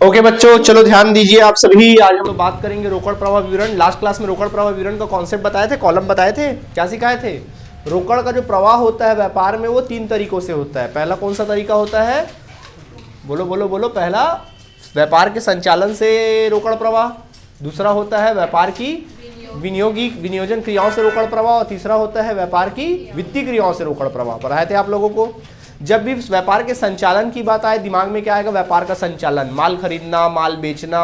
Okay बच्चों, चलो ध्यान दीजिए आप सभी। आज हम लोग बात करेंगे रोकड़ प्रवाह विवरण। लास्ट क्लास में रोकड़ प्रवाह विवरण का कॉन्सेप्ट बताए थे, कॉलम बताए थे, क्या सिखाए थे। रोकड़ का जो प्रवाह होता है व्यापार में वो 3 तरीकों से होता है। पहला कौन सा तरीका होता है, बोलो बोलो बोलो। पहला व्यापार के संचालन से रोकड़ प्रवाह, दूसरा होता है व्यापार की विनियोजन क्रियाओं से रोकड़ प्रवाह, और तीसरा होता है व्यापार की वित्तीय क्रियाओं से रोकड़ प्रवाह। पढ़ाए थे आप लोगों को। जब भी व्यापार के संचालन की बात आए, दिमाग में क्या आएगा, व्यापार का संचालन, माल खरीदना, माल बेचना,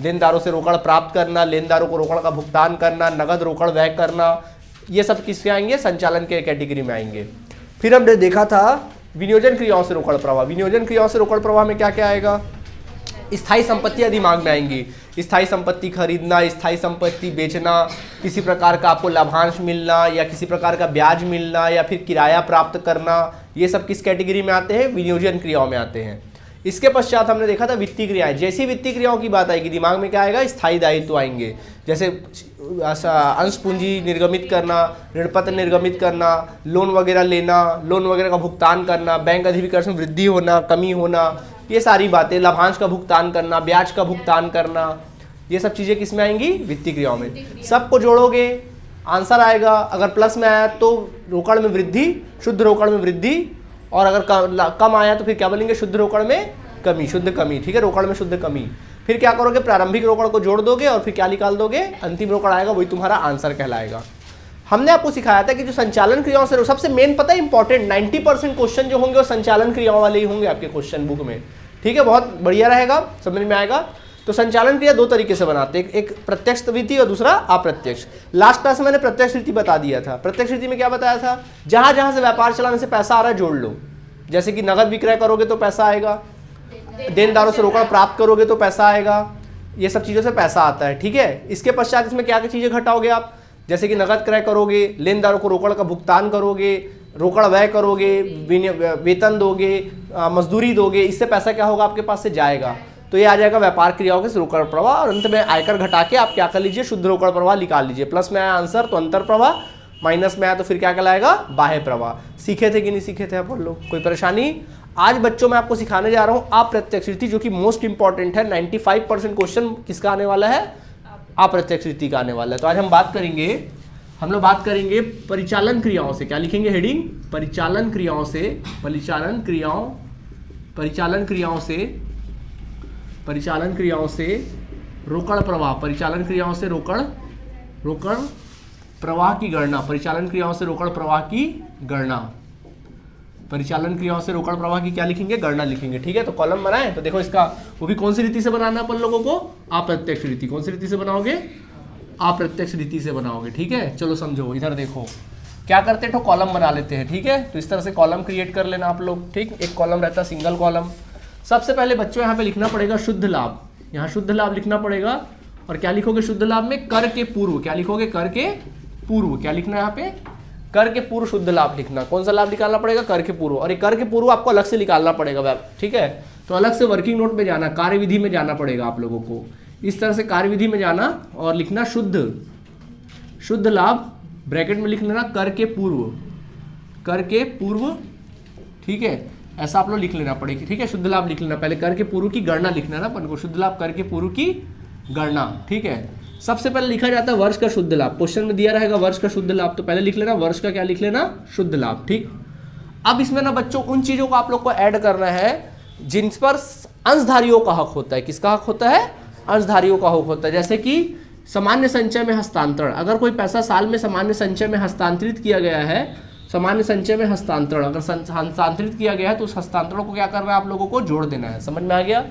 देनदारों से रोकड़ प्राप्त करना, लेनदारों को रोकड़ का भुगतान करना, नगद रोकड़ व्यय करना, ये सब किससे आएंगे, संचालन के कैटेगरी में आएंगे। फिर हमने देखा था विनियोजन क्रियाओं से रोकड़ प्रवाह। विनियोजन क्रियाओं से रोकड़ प्रवाह में क्या क्या आएगा, स्थायी संपत्तियां दिमाग में आएंगी। स्थायी संपत्ति खरीदना, स्थायी संपत्ति बेचना, किसी प्रकार का आपको लाभांश मिलना या किसी प्रकार का ब्याज मिलना या फिर किराया प्राप्त करना, ये सब किस कैटेगरी में आते हैं, विनियोजन क्रियाओं में आते हैं। इसके पश्चात हमने देखा था वित्तीय क्रियाएं। जैसी वित्तीय क्रियाओं की बात आएगी, दिमाग में क्या आएगा, स्थायी दायित्व आएंगे। जैसे अंश पूंजी निर्गमित करना, ऋण पत्र निर्गमित करना, लोन वगैरह लेना, लोन वगैरह का भुगतान करना, बैंक अधिविकर्ष में वृद्धि होना, कमी होना, ये सारी बातें, लाभांश का भुगतान करना, ब्याज का भुगतान करना, ये सब चीजें किस में आएंगी, वित्तीय क्रियाओं में। सबको जोड़ोगे, आंसर आएगा। अगर प्लस में आया तो रोकड़ में वृद्धि, शुद्ध रोकड़ में वृद्धि, और अगर कम आया तो फिर क्या बोलेंगे, शुद्ध रोकड़ में कमी, शुद्ध कमी। ठीक है, रोकड़ में शुद्ध कमी। फिर क्या करोगे, प्रारंभिक रोकड़ को जोड़ दोगे और फिर क्या निकाल दोगे, अंतिम रोकड़ आएगा, वही तुम्हारा आंसर कहलाएगा। हमने आपको सिखाया था कि जो संचालन क्रियाओं से सबसे मेन पता है इंपॉर्टेंट 90% क्वेश्चन जो होंगे वो संचालन क्रियाओं वाले ही होंगे आपके क्वेश्चन बुक में। ठीक है, बहुत बढ़िया रहेगा, समझ में आएगा। तो संचालन क्रिया 2 तरीके से बनाते हैं, एक प्रत्यक्ष रीति और दूसरा अप्रत्यक्ष। लास्ट क्लास में मैंने प्रत्यक्ष रीति बता दिया था। प्रत्यक्ष रीति में क्या बताया था, जहां जहां से व्यापार चलाने से पैसा आ रहा है जोड़ लो। जैसे कि नगद विक्रय करोगे तो पैसा आएगा, देनदारों से रोकड़ प्राप्त करोगे तो पैसा आएगा, ये सब चीजों से पैसा आता है। ठीक है, इसके पश्चात इसमें क्या क्या चीजें घटाओगे आप, जैसे कि नगद क्रय करोगे, लेनदारों को रोकड़ का भुगतान करोगे, रोकड़ व्यय करोगे, वेतन दोगे, मजदूरी दोगे, इससे पैसा क्या होगा, आपके पास से जाएगा। तो ये आ जाएगा व्यापार क्रियाओं के रोकड़ प्रवाह। और अंत में आयकर घटा के आप क्या कर लीजिए, शुद्ध रोकड़ प्रवाह निकाल लीजिए। प्लस में आया आंसर तो अंतर प्रवाह, माइनस में आया तो फिर क्या कहलाएगा, बाह्य प्रवाह। सीखे थे कि नहीं सीखे थे आप लोग, कोई परेशानी। आज बच्चों मैं आपको सिखाने जा रहा हूँ अप्रत्यक्ष रीति, जो कि मोस्ट इंपॉर्टेंट है। 95% क्वेश्चन किसका आने वाला है, अप्रत्यक्ष रीति का आने वाला है। तो आज हम लोग बात करेंगे परिचालन क्रियाओं से। क्या लिखेंगे हेडिंग, परिचालन क्रियाओं से, परिचालन क्रियाओं से रोकड़ प्रवाह, परिचालन क्रियाओं से रोकड़ प्रवाह की गणना, परिचालन क्रियाओं से रोकड़ प्रवाह की गणना, परिचालन क्रियाओं से रोकड़ प्रवाह की क्या लिखेंगे, गणना लिखेंगे। ठीक है, तो कॉलम बनाए। तो देखो इसका वो भी कौन सी रीति से बनाना है अपन लोगों को, अप्रत्यक्ष रीति। कौन सी रीति से बनाओगे, अप्रत्यक्ष रीति से बनाओगे। ठीक है, चलो समझो, इधर देखो क्या करते हैं, तो कॉलम बना लेते हैं। ठीक है, तो इस तरह से कॉलम क्रिएट कर लेना आप लोग। ठीक, एक कॉलम रहता है सिंगल कॉलम। सबसे पहले बच्चों यहाँ पे लिखना पड़ेगा शुद्ध लाभ, यहाँ शुद्ध लाभ लिखना पड़ेगा। और क्या लिखोगे शुद्ध लाभ में, कर के पूर्व, क्या लिखोगे, कर के पूर्व, क्या लिखना है यहाँ पे, कर के पूर्व शुद्ध लाभ लिखना। कौन सा लाभ निकालना पड़ेगा, कर के पूर्व। और ये कर के पूर्व आपको अलग से निकालना पड़ेगा। ठीक है, तो अलग से वर्किंग नोट में जाना, कार्यविधि में जाना पड़ेगा आप लोगों को। इस तरह से कार्यविधि में जाना और लिखना शुद्ध लाभ, ब्रैकेट में लिख लेना कर के पूर्व। ठीक है, ऐसा आप लोग लिख लेना पड़ेगी। ठीक है, शुद्ध लाभ लिख लेना, पहले कर के पूर्व की गणना लिखना ना अपन को, शुद्ध लाभ कर के पूर्व की गणना। ठीक है, सबसे पहले लिखा जाता है वर्ष का शुद्ध लाभ। क्वेश्चन में दिया रहेगा वर्ष का शुद्ध लाभ, तो पहले लिख लेना वर्ष का क्या लिख लेना, शुद्ध लाभ। ठीक, अब इसमें ना बच्चों उन चीजों को आप लोग को ऐड करना है जिन पर अंशधारियों का हक होता है। किसका हक होता है, अंशधारियों का हक होता है। जैसे कि सामान्य संचय में हस्तांतरण, अगर कोई पैसा साल में सामान्य संचय में हस्तांतरित किया गया है, सामान्य संचय में हस्तांतरण अगर हस्तांतरित किया गया है तो उस हस्तांतरण को क्या करना है, आप लोगों को जोड़ देना है। समझ में आ गया।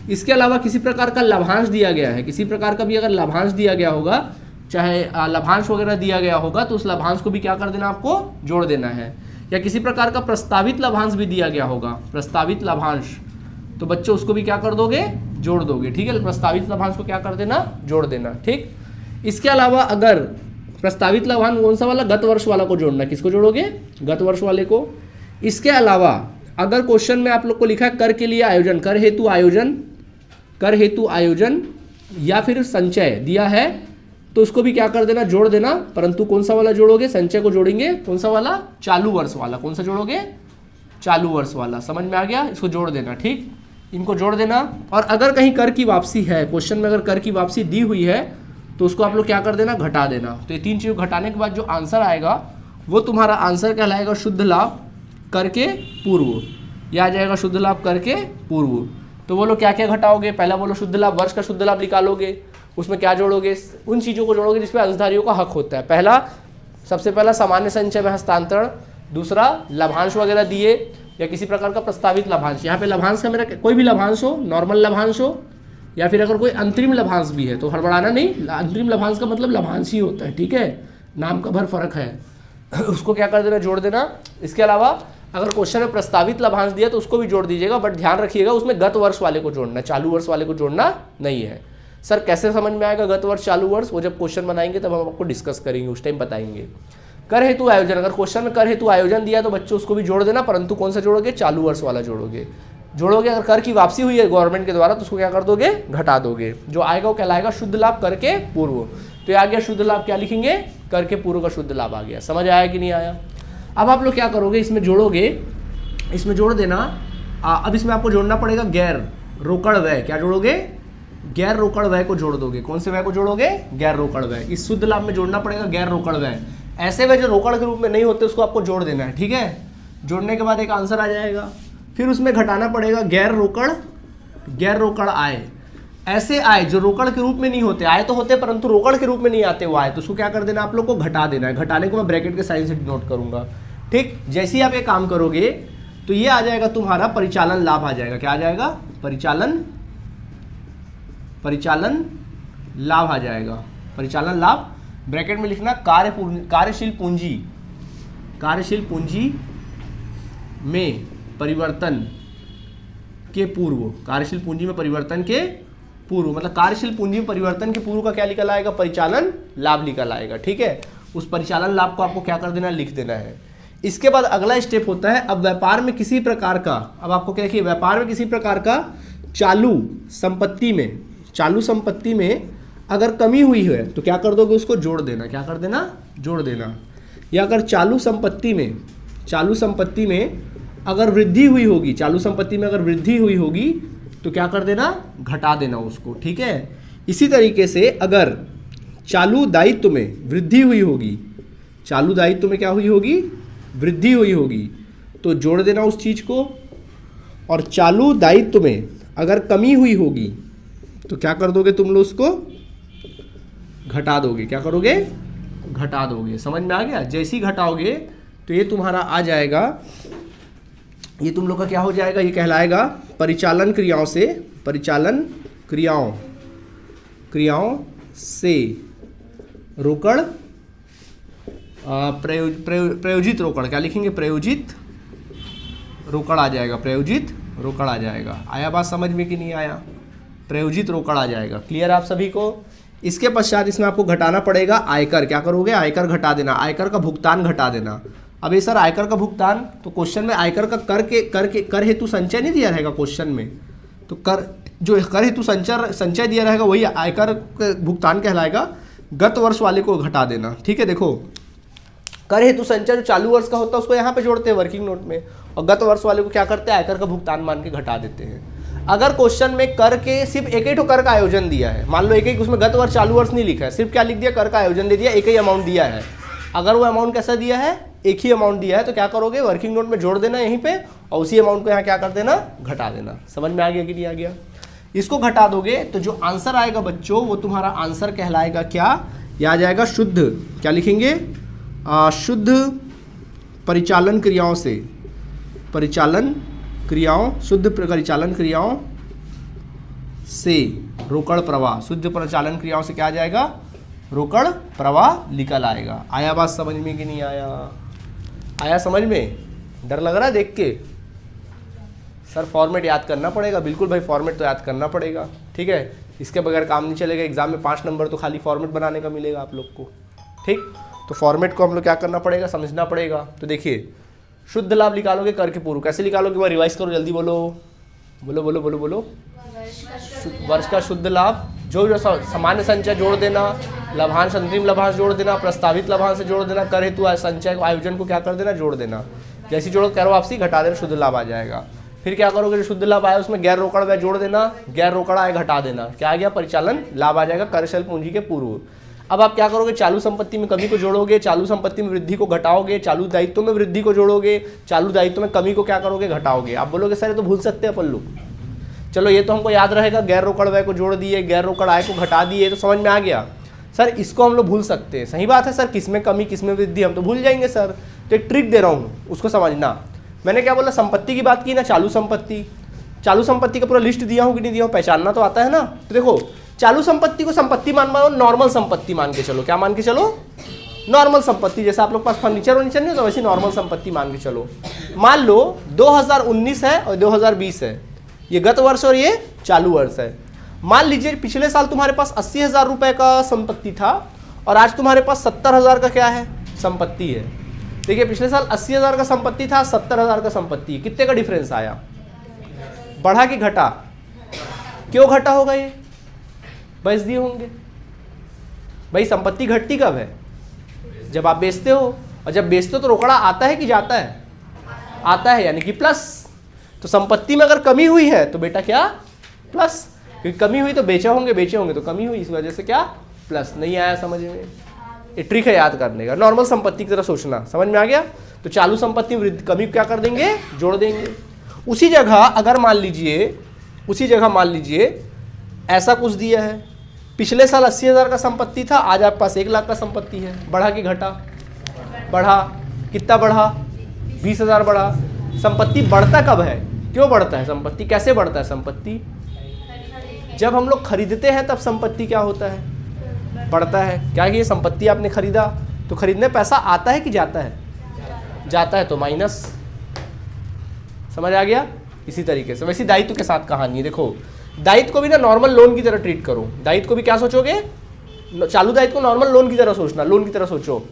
इसके अलावा किसी प्रकार का लाभांश दिया गया है, किसी प्रकार का भी अगर लाभांश दिया गया होगा, चाहे लाभांश वगैरह दिया गया होगा, तो उस लाभांश को भी क्या कर देना, आपको जोड़ देना है। या किसी प्रकार का प्रस्तावित लाभांश भी दिया गया होगा, प्रस्तावित लाभांश, तो बच्चों उसको भी क्या कर दोगे, जोड़ दोगे। ठीक है, प्रस्तावित लाभांश को क्या कर देना, जोड़ देना। ठीक, इसके अलावा अगर प्रस्तावित लाभांश कौन सा वाला, गत वर्ष वाला को जोड़ना, किसको जोड़ोगे, गत वर्ष वाले को। इसके अलावा अगर क्वेश्चन में आप लोग को लिखा है कर के लिए आयोजन, कर हेतु आयोजन या फिर संचय दिया है, तो उसको भी क्या कर देना, जोड़ देना। परंतु कौन सा वाला जोड़ोगे, संचय को जोड़ेंगे, कौन सा वाला, चालू वर्ष वाला। कौन सा जोड़ोगे, चालू वर्ष वाला। समझ में आ गया, इसको जोड़ देना। ठीक, इनको जोड़ देना। और अगर कहीं कर की वापसी है, क्वेश्चन में अगर कर की वापसी दी हुई है तो उसको आप लोग क्या कर देना, घटा देना। तो ये 3 चीज़ों घटाने के बाद जो आंसर आएगा वो तुम्हारा आंसर कहलाएगा शुद्ध लाभ करके पूर्व। यह आ जाएगा शुद्ध लाभ करके पूर्व। तो बोलो क्या क्या घटाओगे, पहला बोलो शुद्ध लाभ, वर्ष का शुद्ध लाभ निकालोगे, उसमें क्या जोड़ोगे, उन चीज़ों को जोड़ोगे जिसमें अंशधारियों का हक होता है। पहला, सबसे पहला सामान्य संचय में हस्तांतरण, दूसरा लाभांश वगैरह दिए या किसी प्रकार का प्रस्तावित लाभांश। यहाँ पे लाभांश का मेरा कोई भी लाभांश हो, नॉर्मल लाभांश हो या फिर अगर कोई अंतरिम लाभांश भी है तो हड़बड़ाना नहीं, अंतरिम लाभांश का मतलब लाभांश ही होता है, ठीक है, नाम का भर फर्क है उसको क्या कर देना, जोड़ देना। इसके अलावा अगर क्वेश्चन में प्रस्तावित लाभांश दिया तो उसको भी जोड़ दीजिएगा, बट ध्यान रखिएगा उसमें गत वर्ष वाले को जोड़ना, चालू वर्ष वाले को जोड़ना नहीं है। सर कैसे समझ में आएगा गत वर्ष चालू वर्ष, वो जब क्वेश्चन बनाएंगे तब हम आपको डिस्कस करेंगे, उस टाइम बताएंगे। कर हेतु आयोजन, अगर क्वेश्चन में कर हेतु आयोजन दिया तो बच्चों उसको भी जोड़ देना, परंतु कौन सा जोड़ोगे, चालू वर्ष वाला जोड़ोगे। अगर कर की वापसी हुई है गवर्नमेंट के द्वारा तो उसको क्या कर दोगे, घटा दोगे। जो आएगा वो कहलाएगा शुद्ध लाभ करके पूर्व। तो ये आ गया शुद्ध लाभ, क्या लिखेंगे, करके पूर्व का शुद्ध लाभ आ गया। समझ आया कि नहीं आया? अब आप लोग क्या करोगे, इसमें जोड़ोगे, इसमें जोड़ देना। अब इसमें आपको जोड़ना पड़ेगा गैर रोकड़ व्यय। क्या जोड़ोगे, गैर रोकड़ व्यय को जोड़ दोगे। कौन से व्यय को जोड़ोगे, गैर रोकड़ व्यय। इस शुद्ध लाभ में जोड़ना पड़ेगा गैर रोकड़ व्यय। ऐसे व्यय जो रोकड़ के रूप में नहीं होते उसको आपको जोड़ देना है, ठीक है। जोड़ने के बाद एक आंसर आ जाएगा, फिर उसमें घटाना पड़ेगा गैर रोकड़ आय। ऐसे आय जो रोकड़ के रूप में नहीं होते, आय तो होते परंतु रोकड़ के रूप में नहीं आते वो आय, तो उसको क्या कर देना, आप लोग को घटा देना है। घटाने को मैं ब्रैकेट के साइन से डिनोट करूंगा, ठीक। जैसे ही आप ये काम करोगे तो ये आ जाएगा तुम्हारा परिचालन लाभ आ जाएगा। क्या आ जाएगा, परिचालन लाभ आ जाएगा। परिचालन लाभ ब्रैकेट में लिखना कार्यशील पूंजी में परिवर्तन के पूर्व। कार्यशील पूंजी में परिवर्तन के पूर्व मतलब कार्यशील पूंजी में परिवर्तन के पूर्व का क्या निकल आएगा, परिचालन लाभ निकल आएगा, ठीक है। उस परिचालन लाभ को आपको क्या कर देना, लिख देना है। इसके बाद अगला स्टेप होता है, अब व्यापार में किसी प्रकार का, अब आपको क्या देखिए, व्यापार में किसी प्रकार का चालू संपत्ति में अगर कमी हुई है तो क्या कर दोगे, उसको जोड़ देना। क्या कर देना, जोड़ देना। या अगर चालू संपत्ति में अगर वृद्धि हुई होगी, चालू संपत्ति में अगर वृद्धि हुई होगी तो क्या कर देना, घटा देना उसको, ठीक है। इसी तरीके से अगर चालू दायित्व में वृद्धि हुई होगी, चालू दायित्व में क्या हुई होगी, वृद्धि हुई होगी, तो जोड़ देना उस चीज को। और चालू दायित्व में अगर कमी हुई होगी तो क्या कर दोगे तुम लोग, उसको घटा दोगे। क्या करोगे, घटा दोगे। समझ में आ गया? जैसे ही घटाओगे तो ये तुम्हारा आ जाएगा, ये तुम लोग का क्या हो जाएगा, ये कहलाएगा परिचालन क्रियाओं से रोकड़ प्रयोजित रोकड़। क्या लिखेंगे, प्रयोजित रोकड़ आ जाएगा, प्रयोजित रोकड़ आ जाएगा। आया बात समझ में कि नहीं आया? प्रयोजित रोकड़ आ जाएगा। क्लियर आप सभी को? इसके पश्चात इसमें आपको घटाना पड़ेगा आयकर। क्या करोगे, आयकर घटा देना, आयकर का भुगतान घटा देना। अब ये सर आयकर का भुगतान, तो क्वेश्चन में आयकर का कर हेतु संचय नहीं दिया रहेगा क्वेश्चन में, तो जो कर हेतु संचय दिया रहेगा वही आयकर भुगतान कहलाएगा। गत वर्ष वाले को घटा देना, ठीक है। देखो कर हेतु संचय जो चालू वर्ष का होता है उसको यहाँ पे जोड़ते हैं वर्किंग नोट में, और गत वर्ष वाले को क्या करते हैं, आयकर का भुगतान मान के घटा देते हैं। अगर क्वेश्चन में कर के सिर्फ एक ही कर का आयोजन दिया है, मान लो एक उसमें गत वर्ष चालू वर्ष नहीं लिखा है, सिर्फ क्या लिख दिया, कर का आयोजन दे दिया, एक ही अमाउंट दिया है। अगर वो अमाउंट कैसा दिया है, एक ही अमाउंट दिया है, तो क्या करोगे, वर्किंग नोट में जोड़ देना यहीं पे, और उसी अमाउंट को यहाँ क्या कर देना, घटा देना। समझ में आ गया कि नहीं आ गया? इसको घटा दोगे तो जो आंसर आएगा बच्चों, वो तुम्हारा आंसर कहलाएगा क्या, यह आ जाएगा शुद्ध, क्या लिखेंगे, शुद्ध परिचालन क्रियाओं से, शुद्ध परिचालन क्रियाओं से रोकड़ प्रवाह, शुद्ध परिचालन क्रियाओं से क्या आ जाएगा, रोकड़ प्रवाह निकल आएगा। आया बात समझ में कि नहीं आया? आया समझ में? डर लग रहा है देख के? सर फॉर्मेट याद करना पड़ेगा। बिल्कुल भाई, फॉर्मेट तो याद करना पड़ेगा, ठीक है। इसके बगैर काम नहीं चलेगा। एग्जाम में 5 नंबर तो खाली फॉर्मेट बनाने का मिलेगा आप लोग को, ठीक। तो फॉर्मेट को हम लोग क्या करना पड़ेगा, समझना पड़ेगा। तो देखिए, शुद्ध लाभ निकालोगे कर के पूर्व, कैसे निकालोगे, मैं रिवाइज करो, जल्दी बोलो बोलो बोलो बोलो बोलो। वर्ष का शुद्ध लाभ, जो सामान्य संचय जोड़ देना, लाभांश अंतरिम लाभांश जोड़ देना, प्रस्तावित लाभांश से जोड़ देना, कर हेतु संचय आयोजन को क्या कर देना, जोड़ देना। जैसी जोड़ कर वापसी घटा देना, शुद्ध लाभ आ जाएगा। फिर क्या करोगे, जो शुद्ध लाभ आया उसमें गैर रोकड़ व्यय जोड़ देना, गैर रोकड़ आय घटा देना, क्या आ गया, परिचालन लाभ आ जाएगा कार्यशील पूंजी के पूर्व। अब आप क्या करोगे, चालू संपत्ति में कमी को जोड़ोगे, चालू संपत्ति में वृद्धि को घटाओगे, चालू दायित्व में वृद्धि को जोड़ोगे, चालू दायित्व में कमी को क्या करोगे, घटाओगे। आप बोलोगे सर ये तो भूल सकते हैं अपन लोग, चलो ये तो हमको याद रहेगा, गैर रोकड़ व्यय को जोड़ दिए, गैर रोकड़ आय को घटा दिए, तो समझ में आ गया। सर इसको हम लोग भूल सकते हैं, सही बात है सर, किसमें कमी किसमें वृद्धि हम तो भूल जाएंगे सर, तो एक ट्रिक दे रहा हूँ उसको समझना। मैंने क्या बोला, संपत्ति की बात की ना, चालू संपत्ति, चालू संपत्ति का पूरा लिस्ट दिया हूँ कि नहीं दिया हूँ, पहचानना तो आता है ना। तो देखो चालू संपत्ति को संपत्ति मान लो, नॉर्मल संपत्ति मान के चलो, क्या मान के चलो, नॉर्मल संपत्ति, जैसे आप लोग पास फर्नीचर नहीं होता वैसे नॉर्मल संपत्ति मान के चलो। मान लो 2019 है और 2020 है, ये गत वर्ष और ये चालू वर्ष है। मान लीजिए पिछले साल तुम्हारे पास 80,000 रुपए का संपत्ति था और आज तुम्हारे पास 70,000 का क्या है, संपत्ति है। देखिए पिछले साल 80,000 का संपत्ति था, 70,000 का संपत्ति है, कितने का डिफरेंस आया, बढ़ा कि घटा, क्यों घटा होगा, ये बेच दिए होंगे। भाई संपत्ति घटती कब है, जब आप बेचते हो, और जब बेचते हो तो रोकड़ा आता है कि जाता है, आता है, यानी कि प्लस। तो संपत्ति में अगर कमी हुई है तो बेटा क्या, प्लस, क्योंकि कमी हुई तो बेचे होंगे तो कमी हुई, इस वजह से क्या, प्लस। नहीं आया समझ में, ये ट्रिक है याद करने का, नॉर्मल संपत्ति की तरह सोचना, समझ में आ गया। तो चालू संपत्ति वृद्धि कमी क्या कर देंगे, जोड़ देंगे। उसी जगह अगर मान लीजिए ऐसा कुछ दिया है, पिछले साल 80,000 का संपत्ति था, आज आपके पास 1 लाख का संपत्ति है, बढ़ा कि घटा, बढ़ा, कितना बढ़ा, 20,000 बढ़ा। संपत्ति बढ़ता कब है, क्यों बढ़ता है संपत्ति, कैसे बढ़ता है संपत्ति, जब हम लोग खरीदते हैं तब संपत्ति क्या होता है, बढ़ता है। क्या ये संपत्ति आपने खरीदा तो खरीदने पैसा आता है कि जाता है, जाता है तो माइनस, समझ आ गया। इसी तरीके से वैसे दायित्व के साथ कहानी है। देखो दायित्व को भी ना नॉर्मल लोन की तरह ट्रीट करो, दायित्व को भी क्या सोचोगे, चालू दायित्व को नॉर्मल लोन की तरह सोचना, लोन की तरह सोचो।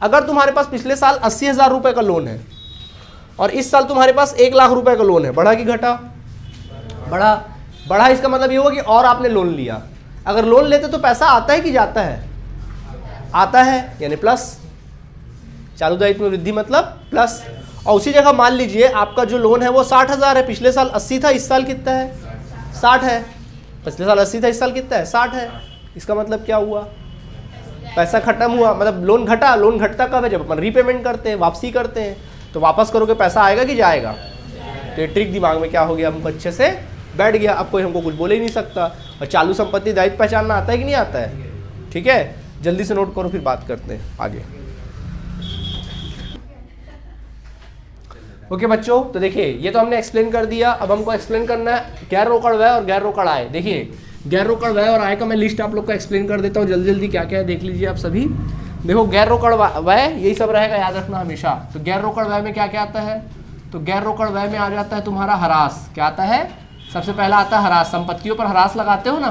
अगर तुम्हारे पास पिछले साल 80,000 रुपए का लोन है और इस साल तुम्हारे पास 1 लाख रुपए का लोन है, बढ़ा कि घटा, बढ़ा, बढ़ा, इसका मतलब ये होगा कि और आपने लोन लिया। अगर लोन लेते तो पैसा आता है कि जाता है, आता है, यानी प्लस, चालू दायित्व में वृद्धि मतलब प्लस। और उसी जगह मान लीजिए आपका जो लोन है वो 60,000 है, पिछले साल 80 था, इस साल कितना है, 60 है, पिछले साल 80 था, इस साल कितना है, 60 है। इसका मतलब क्या हुआ, पैसा खत्म हुआ, मतलब लोन घटा। लोन घटता कब है, जब अपन रीपेमेंट करते हैं, वापसी करते हैं, तो वापस करोगे पैसा आएगा कि जाएगा। तो ये ट्रिक दिमाग में क्या हो गया, हमको अच्छे से बैठ गया, अब कोई हमको कुछ बोले ही नहीं सकता। और चालू संपत्ति दायित्व पहचानना आता है कि नहीं आता है, ठीक है, जल्दी से नोट करो, फिर बात करते हैं आगे। ओके बच्चों, तो देखिए ये तो हमने एक्सप्लेन कर दिया। अब हमको एक्सप्लेन करना है गैर रोकड़ व्यय और गैर रोकड़ आय। देखिए गैर रोकड़ व्यय और आय का मैं लिस्ट आप लोग को एक्सप्लेन कर देता हूँ जल्दी जल्दी, क्या क्या है देख लीजिए आप सभी। देखो गैर रोकड़ व्यय यही सब रहेगा, याद रखना हमेशा। तो गैर रोकड़ व्यय में क्या क्या आता है, तो गैर रोकड़ व्यय में आ जाता है तुम्हारा हरास। क्या आता है, सबसे पहला आता है हरास, संपत्तियों पर हरास लगाते हो ना,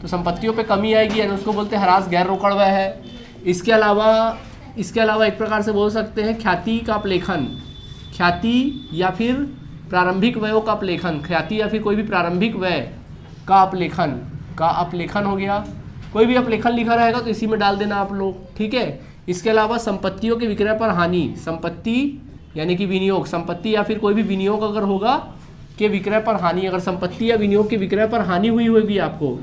तो संपत्तियों पे कमी आएगी, यानी उसको बोलते हैं हरास, गैर रोकड़ व्यय है। इसके अलावा एक प्रकार से बोल सकते हैं ख्याति का अपलेखन, ख्याति या फिर प्रारंभिक व्ययों का अपलेखन, ख्याति या फिर कोई भी प्रारंभिक व्यय का अपलेखन हो गया। कोई भी अपलेखन लिखा रहेगा तो इसी में डाल देना आप लोग, ठीक है। इसके अलावा संपत्तियों के विक्रय पर हानि, संपत्ति यानी कि विनियोग, संपत्ति या फिर कोई भी विनियोग अगर होगा के विक्रय पर हानि, अगर संपत्ति या विनियोग के विक्रय पर हानि हुई होगी आपको,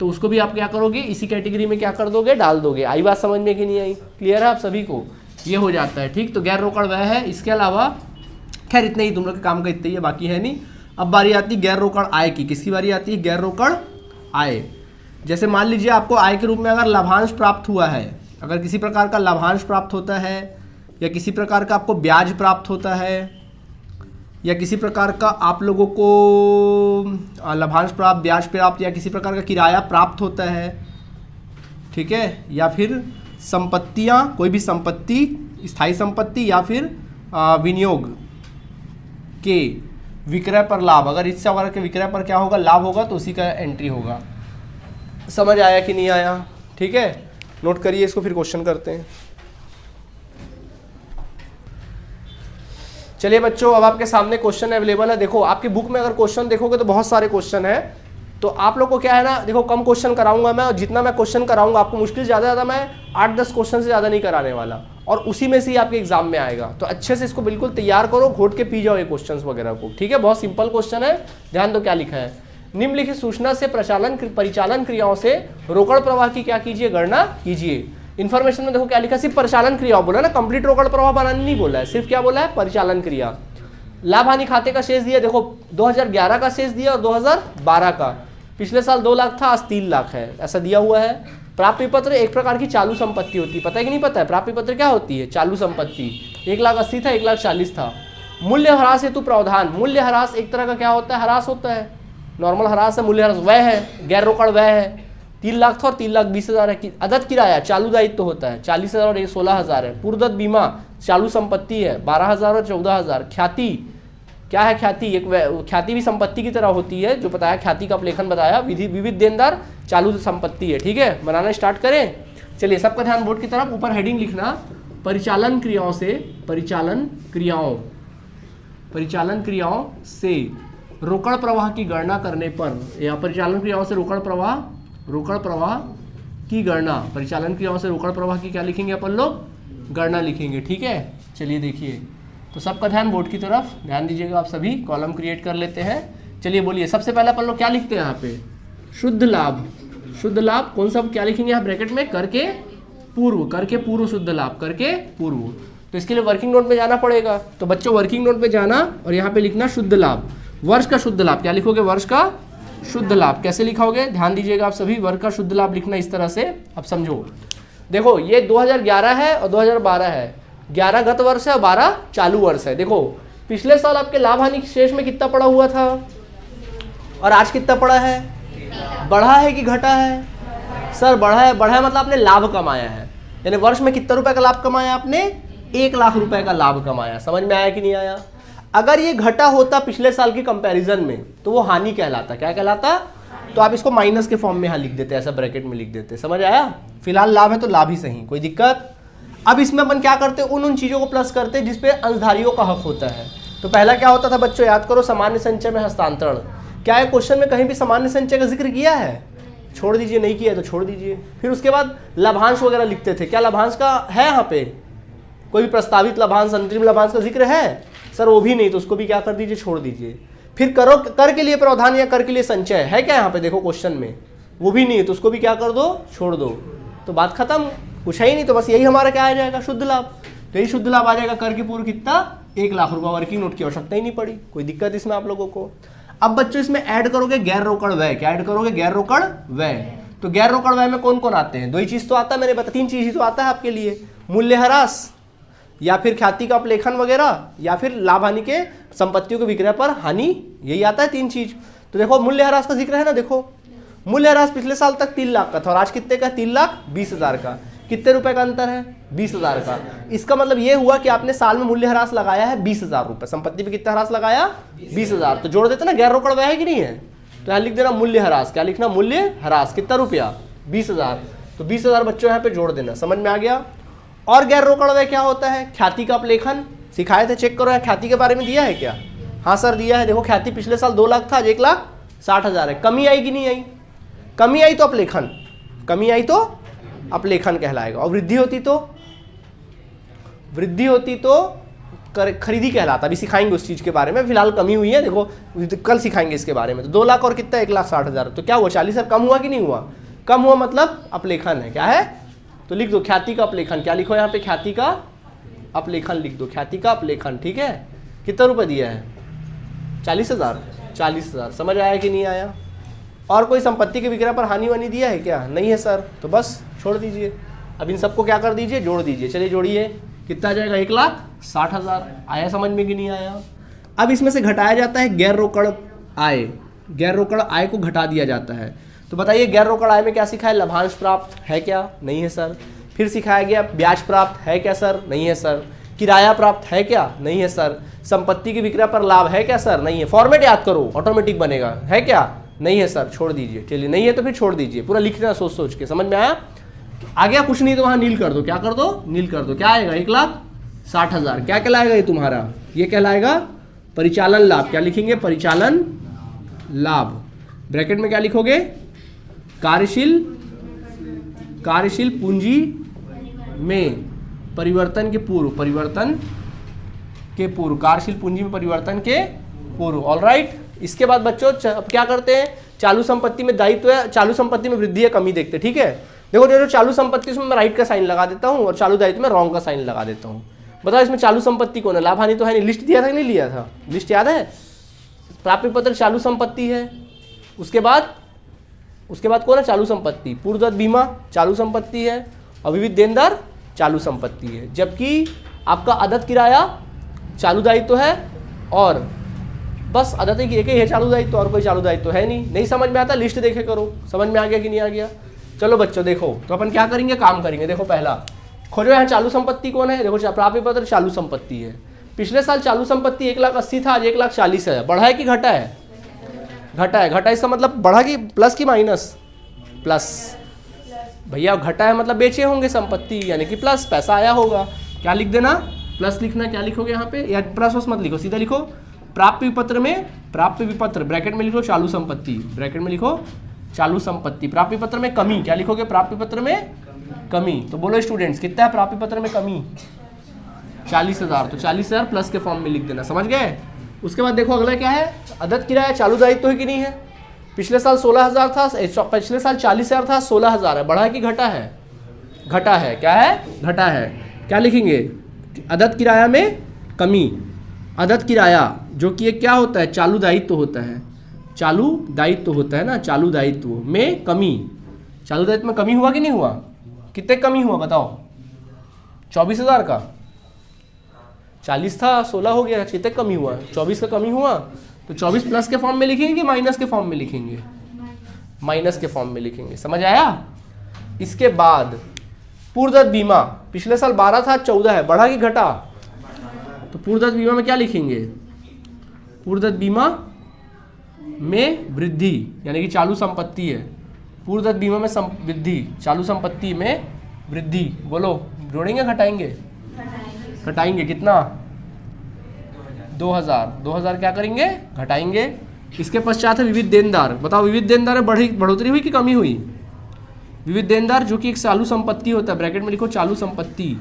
तो उसको भी आप क्या करोगे, इसी कैटेगरी में क्या कर दोगे, डाल दोगे। आई बात समझ में कि नहीं आई, क्लियर है आप सभी को, ये हो जाता है, ठीक। तो गैर रोकड़ व्यय है। इसके अलावा खैर इतने ही, तुम लोग के काम का इतना ही है, बाकी है नहीं। अब बारी आती है गैर रोकड़ आय की। किसकी बारी आती है, गैर रोकड़ आय। जैसे मान लीजिए आपको आय के रूप में अगर लाभांश प्राप्त हुआ है, अगर किसी प्रकार का लाभांश प्राप्त होता है, या किसी प्रकार का आपको ब्याज प्राप्त होता है, या किसी प्रकार का आप लोगों को लाभांश प्राप्त, ब्याज प्राप्त, या किसी प्रकार का किराया प्राप्त होता है, ठीक है, या फिर संपत्तियां, कोई भी संपत्ति, स्थायी संपत्ति या फिर विनियोग के विक्रय पर लाभ, अगर इससे अगर के विक्रय पर क्या होगा, लाभ होगा, तो उसी का एंट्री होगा। समझ आया कि नहीं आया, ठीक है, नोट करिए इसको, फिर क्वेश्चन करते हैं। चलिए बच्चों, अब आपके सामने क्वेश्चन अवेलेबल है। देखो आपकी बुक में अगर क्वेश्चन देखोगे तो बहुत सारे क्वेश्चन है, तो आप लोग को क्या है ना, देखो कम क्वेश्चन कराऊंगा मैं, और जितना मैं क्वेश्चन कराऊंगा आपको मुश्किल ज़्यादा मैं 8-10 क्वेश्चन से ज़्यादा नहीं कराने वाला। और उसी में से ही आपके एग्जाम में आएगा। तो अच्छे से इसको बिल्कुल तैयार करो, घोट के पी जाओ ये क्वेश्चंस वगैरह को, ठीक है। बहुत सिंपल क्वेश्चन है, ध्यान दो क्या लिखा है। निम्नलिखित सूचना से परिचालन क्रियाओं से रोकड़ प्रवाह की क्या कीजिए, गणना कीजिए। इन्फॉर्मेशन में देखो क्या लिखा, सिर्फ परिचालन क्रिया बोला ना, कंप्लीट रोकड़ प्रवाह बनाने नहीं बोला है, सिर्फ क्या बोला है, परिचालन क्रिया। लाभ हानि खाते का शेष दिया, देखो 2011 का शेष दिया और 2012 का। पिछले साल 2 लाख था, आज 3 लाख है, ऐसा दिया हुआ है। प्राप्ति पत्र एक प्रकार की चालू संपत्ति होती है, पता है कि नहीं पता है, प्राप्ति पत्र क्या होती है, चालू संपत्ति। 1,80,000 था, 1,40,000 था। मूल्य ह्रास हेतु प्रावधान, मूल्य ह्रास एक तरह का क्या होता है, ह्रास होता है, नॉर्मल ह्रास है। मूल्य ह्रास व्यय है, गैर रोकड़ व्यय है, 3 लाख था और 3,20,000 है। अदत्त किराया चालू दायित्व होता है, 40,000 और 16,000 है। पूर्वदत्त बीमा चालू संपत्ति है, 12,000 और 14,000। ख्याति क्या है, ख्याति एक ख्याति भी संपत्ति की तरह होती है, जो बताया ख्याति का अपलेखन बताया। विविध देनदार चालू संपत्ति है, ठीक है। बनाना स्टार्ट करें, चलिए सबका ध्यान बोर्ड की तरफ। ऊपर हेडिंग लिखना, परिचालन क्रियाओं से रोकड़ प्रवाह की गणना करने पर, या परिचालन क्रियाओं से रोकड़ प्रवाह की गणना, परिचालन क्रियाओं से रोकड़ प्रवाह की क्या लिखेंगे अपन लोग, गणना लिखेंगे, ठीक है। चलिए देखिए, तो सबका ध्यान बोर्ड की तरफ, ध्यान दीजिएगा आप सभी। कॉलम क्रिएट कर लेते हैं, चलिए बोलिए। सबसे पहले अपन लोग क्या लिखते हैं यहाँ पे, शुद्ध लाभ। शुद्ध लाभ कौन सा, क्या लिखेंगे यहाँ ब्रैकेट में, करके पूर्व शुद्ध लाभ, करके पूर्व। तो इसके लिए वर्किंग नोट में जाना पड़ेगा, तो बच्चों वर्किंग नोट में जाना और यहाँ पे लिखना शुद्ध लाभ। वर्ष का शुद्ध लाभ क्या लिखोगे, वर्ष का शुद्ध लाभ कैसे लिखोगे, ध्यान दीजिएगा आप सभी। वर्ष का शुद्ध लाभ लिखना इस तरह से, अब समझो। देखो ये 2011 है और 2012 है, 11 गत वर्ष है और 12 चालू वर्ष है। देखो पिछले साल आपके लाभ हानि शेष में कितना पड़ा हुआ था और आज कितना पड़ा है, बढ़ा है कि घटा है, सर बढ़ा है। बढ़ा है मतलब आपने लाभ कमाया है, यानी वर्ष में कितना रुपए का लाभ कमाया आपने, 1 लाख रुपए का लाभ कमाया। समझ में आया कि नहीं आया। अगर ये घटा होता पिछले साल की कंपैरिजन में तो वो हानि कहलाता, क्या कहलाता, तो आप इसको माइनस के फॉर्म में यहाँ लिख देते, ऐसा ब्रैकेट में लिख देते। समझ आया। फिलहाल लाभ है तो लाभ ही सही, कोई दिक्कत। अब इसमें अपन क्या करते हैं, उन चीजों को प्लस करते हैं जिसपे अंशधारियों का हक होता है। तो पहला क्या होता था बच्चों, याद करो, सामान्य संचय में हस्तांतरण। क्या है क्वेश्चन में कहीं भी सामान्य संचय का जिक्र किया है, छोड़ दीजिए, नहीं किया तो छोड़ दीजिए। फिर उसके बाद लाभांश वगैरह लिखते थे, क्या लाभांश का है यहाँ पे कोई भी प्रस्तावित लाभांश, अंतरिम लाभांश का जिक्र है, सर वो भी नहीं, तो उसको भी क्या कर दीजिए, छोड़ दीजिए। फिर कर के लिए प्रावधान या कर के लिए संचय है क्या यहाँ पे, देखो क्वेश्चन में, वो भी नहीं है तो उसको भी क्या कर दो, छोड़ दो। तो बात खत्म, कुछ है ही नहीं। तो बस यही हमारा क्या आ जाएगा, शुद्ध लाभ। तो यही शुद्ध लाभ आ जाएगा, कर के पूर्व कितना, 1 लाख रुपया। वर्किंग नोट की आवश्यकता ही नहीं पड़ी, कोई दिक्कत इसमें आप लोगों को। अब बच्चों इसमें ऐड करोगे गैर रोकड़ व्यय, क्या ऐड करोगे, गैर रोकड़ व्यय। तो गैर रोकड़ व्यय में कौन कौन आते हैं, 2 ही चीज तो आता है, मैंने बता 3 चीज ही तो आता है आपके लिए, मूल्य ह्रास या फिर ख्याति का अपलेखन वगैरह, या फिर लाभ हानि के संपत्तियों के विक्रय पर हानि, यही आता है 3 चीज। तो देखो मूल्य ह्रास का जिक्र है ना, देखो मूल्य ह्रास पिछले साल तक 3 लाख का था और आज कितने का, 3,20,000 का। कितने रुपए का अंतर है, 20,000 का। इसका मतलब ये हुआ कि आपने साल में मूल्य ह्रास लगाया है 20,000 रुपए, संपत्ति पे कितना ह्रास लगाया, 20,000। तो जोड़ देते ना, गैर रोकड़ व्यय है कि नहीं है, तो यहाँ लिख देना मूल्य ह्रास। क्या लिखना, मूल्य ह्रास, कितना रुपया, 20,000। तो 20,000 बच्चों यहाँ पे जोड़ देना, समझ में आ गया। और गैर रोकड़ व्यय क्या होता है, ख्याति का अपलेखन सिखाए थे, चेक करो ख्याति के बारे में दिया है क्या, हाँ सर दिया है। देखो ख्याति पिछले साल 2 लाख था, आज 1,60,000 है। कमी आई कि नहीं आई, कमी आई तो अपलेखन, कमी आई तो अपलेखन कहलाएगा। और वृद्धि होती तो खरीदी कहलाता। अभी सिखाएंगे उस चीज के बारे में, फिलहाल कमी हुई है, देखो कल सिखाएंगे इसके बारे में। तो 2 लाख और कितना, 1,60,000। तो क्या हुआ, 40,000 कम हुआ कि नहीं हुआ, कम हुआ मतलब अपलेखन है, क्या है। तो लिख दो ख्याति का अपलेखन, क्या लिखो यहाँ पे, ख्याति का अपलेखन लिख दो, ख्याति का अपलेखन, ठीक है। कितना रुपए दिया है, 40,000। समझ आया कि नहीं आया। और कोई संपत्ति के विक्रय पर हानि वानी दिया है क्या, नहीं है सर, तो बस छोड़ दीजिए। अब इन सबको क्या कर दीजिए, जोड़ दीजिए। चलिए जोड़िए, कितना आ जाएगा, 1,60,000। आया समझ में कि नहीं आया। अब इसमें से घटाया जाता है गैर रोकड़ आय, गैर रोकड़ आय को घटा दिया जाता है। तो बताइए गैर रोकड़ आय में क्या सिखाया, लाभांश प्राप्त है क्या, नहीं है सर। फिर सिखाया गया ब्याज प्राप्त है क्या सर, नहीं है सर। किराया प्राप्त है क्या, नहीं है सर। संपत्ति के विक्रय पर लाभ है क्या सर, नहीं है। फॉर्मेट याद करो, ऑटोमेटिक बनेगा, है क्या, नहीं है सर, छोड़ दीजिए। चलिए नहीं है तो फिर छोड़ दीजिए, पूरा लिखना सोच सोच के, समझ में आया। आ गया कुछ नहीं तो वहां नील कर दो, क्या कर दो, नील कर दो। क्या आएगा, 1,60,000। क्या कहलाएगा ये तुम्हारा, ये कहलाएगा परिचालन लाभ। क्या लिखेंगे, परिचालन लाभ। ब्रैकेट में क्या लिखोगे, कार्यशील पूंजी में परिवर्तन के पूर्व, परिवर्तन के पूर्व, कार्यशील पूंजी में परिवर्तन के पूर्व। ऑलराइट, इसके बाद बच्चों अब क्या करते हैं, चालू संपत्ति में दायित्व है, चालू संपत्ति में वृद्धि या कमी देखते हैं। ठीक है, देखो जो चालू संपत्ति उसमें मैं राइट का साइन लगा देता हूँ और चालू दायित्व में रॉन्ग का साइन लगा देता हूँ। बताओ इसमें चालू संपत्ति कौन है, लाभ हानि तो है नहीं, लिस्ट दिया था कि नहीं लिया था, लिस्ट याद है, प्राप्य पत्र चालू संपत्ति है, उसके बाद कौन है, चालू संपत्ति, पूर्वदत्त बीमा चालू संपत्ति है और विविध देनदार चालू संपत्ति है। जबकि आपका आदत किराया चालू दायित्व है और बस आदत एक ही है चालू दायित्व, और कोई चालू दायित्व है नहीं समझ में आता, लिस्ट देखे करो, समझ में आ गया कि नहीं आ गया। चलो बच्चों देखो, तो अपन क्या करेंगे, काम करेंगे। देखो पहला खोजो यहाँ चालू संपत्ति कौन है, देखो प्राप्य पत्र चालू संपत्ति है। पिछले साल चालू संपत्ति 1,80,000 था, आज 1,40,000 है। बढ़ा है कि घटा है, घटा है। घटा इसका मतलब बढ़ा कि प्लस की माइनस, प्लस। भैया घटा है मतलब बेचे होंगे संपत्ति, यानी कि प्लस, पैसा आया होगा। क्या लिख देना, प्लस लिखना। क्या लिखोगे यहाँ पे, या प्लस मत लिखो, सीधा लिखो प्राप्य विपत्र में, प्राप्य विपत्र ब्रैकेट में लिखो चालू संपत्ति, ब्रैकेट में लिखो चालू संपत्ति। प्राप्य पत्र में कमी, क्या लिखोगे, प्राप्य पत्र में कमी। तो बोलो स्टूडेंट्स कितना है प्राप्य पत्र में कमी, 40,000। तो 40,000 प्लस के फॉर्म में लिख देना, समझ गए। उसके बाद देखो अगला क्या है, आदत किराया चालू दायित्व है कि नहीं है। पिछले साल 16,000 था, पिछले साल 40,000 था, 16,000 है। बढ़ा है कि घटा है, घटा है। क्या है, घटा है। क्या लिखेंगे, आदत किराया में कमी। आदत किराया जो कि क्या होता है, चालू दायित्व होता है, चालू दायित्व होता है ना, चालू दायित्व में कमी। चालू दायित्व में कमी हुआ कि नहीं हुआ, कितने कमी हुआ बताओ, 24,000 का, 40 था 16 हो गया, कितने कमी हुआ, 24 का कमी हुआ। तो 24 प्लस के फॉर्म में लिखेंगे कि माइनस के फॉर्म में लिखेंगे, माइनस के फॉर्म में लिखेंगे, समझ आया। इसके बाद पूर्वदत्त बीमा, पिछले साल 12 था, 14 है। बढ़ा कि घटा, तो पूर्वदत्त बीमा में क्या लिखेंगे, पूर्वदत्त बीमा में वृद्धि, यानी कि चालू संपत्ति है। पूर्वदत्त बीमा में वृद्धि, चालू संपत्ति में वृद्धि। बोलो जोड़ेंगे घटाएंगे, घटाएंगे। कितना, 2,000। 2,000 क्या करेंगे, घटाएंगे। इसके पश्चात है विविध देनदार। बताओ विविध देनदार में बढ़ोतरी हुई कि कमी हुई, विविध देनदार जो कि एक चालू संपत्ति होता है, ब्रैकेट में लिखो चालू संपत्ति।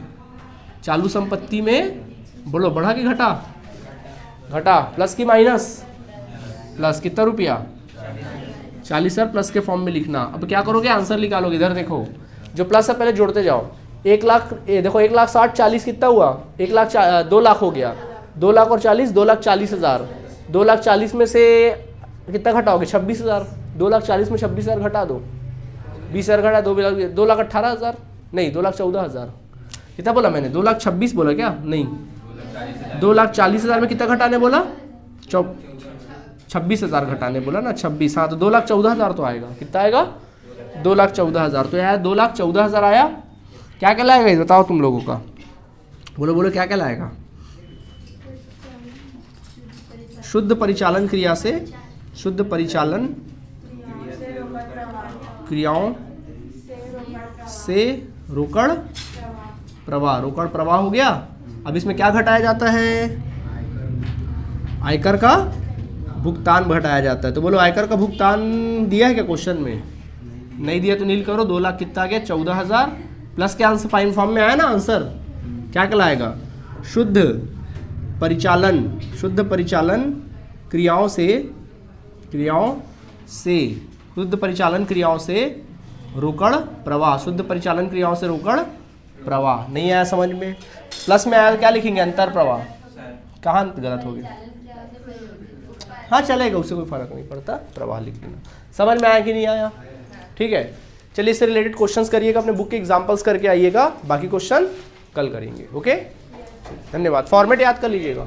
चालू संपत्ति में बोलो बढ़ा कि घटा, घटा। प्लस की माइनस, प्लस। कितना रुपया, 40,000 प्लस के फॉर्म में लिखना। अब क्या करोगे, आंसर निकालोगे। इधर देखो जो प्लस है पहले जोड़ते जाओ। 1 लाख, देखो 1,60,000 40 कितना हुआ, 2 लाख हो गया। 2 लाख और 40, 2,40,000। 2,40,000 में से कितना घटाओगे, 26,000। 2,40,000 में 26,000 घटा दो, 20,000 घटा, 2,18,000 नहीं, 2,14,000। कितना बोला मैंने, 2,26,000 बोला क्या, नहीं 2,40,000 में कितना घटाने बोला, 26,000 घटाने बोला ना, 26। हाँ तो 2,14,000 तो आएगा। कितना आएगा, 2,14,000। तो यार 2,14,000 आया। क्या कहलाएगा ये बताओ तुम लोगों का, बोलो बोलो क्या कहलाएगा। शुद्ध परिचालन क्रिया से, शुद्ध परिचालन क्रियाओं से रोकड़ प्रवाह, रोकड़ प्रवाह हो गया। अब इसमें क्या घटाया जाता है, आयकर का भुगतान घटाया जाता है। तो बोलो आयकर का भुगतान दिया है क्या क्वेश्चन में, नहीं दिया तो नील करो। 2 लाख कितना आ गया, 14,000 प्लस के आंसर फाइन फॉर्म में आया ना आंसर। क्या कहलाएगा, शुद्ध परिचालन, शुद्ध परिचालन क्रियाओं से, शुद्ध परिचालन क्रियाओं से रोकड़ प्रवाह, शुद्ध परिचालन क्रियाओं से रोकड़ प्रवाह। नहीं आया समझ में, प्लस में आया क्या लिखेंगे, अंतर प्रवाह। कहाँ गलत हो गया, हाँ चलेगा, उससे कोई फर्क नहीं पड़ता, प्रवाह लिख देना। समझ में आया कि नहीं आया, ठीक है। चलिए इससे रिलेटेड क्वेश्चंस करिएगा, अपने बुक के एग्जांपल्स करके आइएगा, बाकी क्वेश्चन कल करेंगे। ओके, धन्यवाद। फॉर्मेट याद कर लीजिएगा।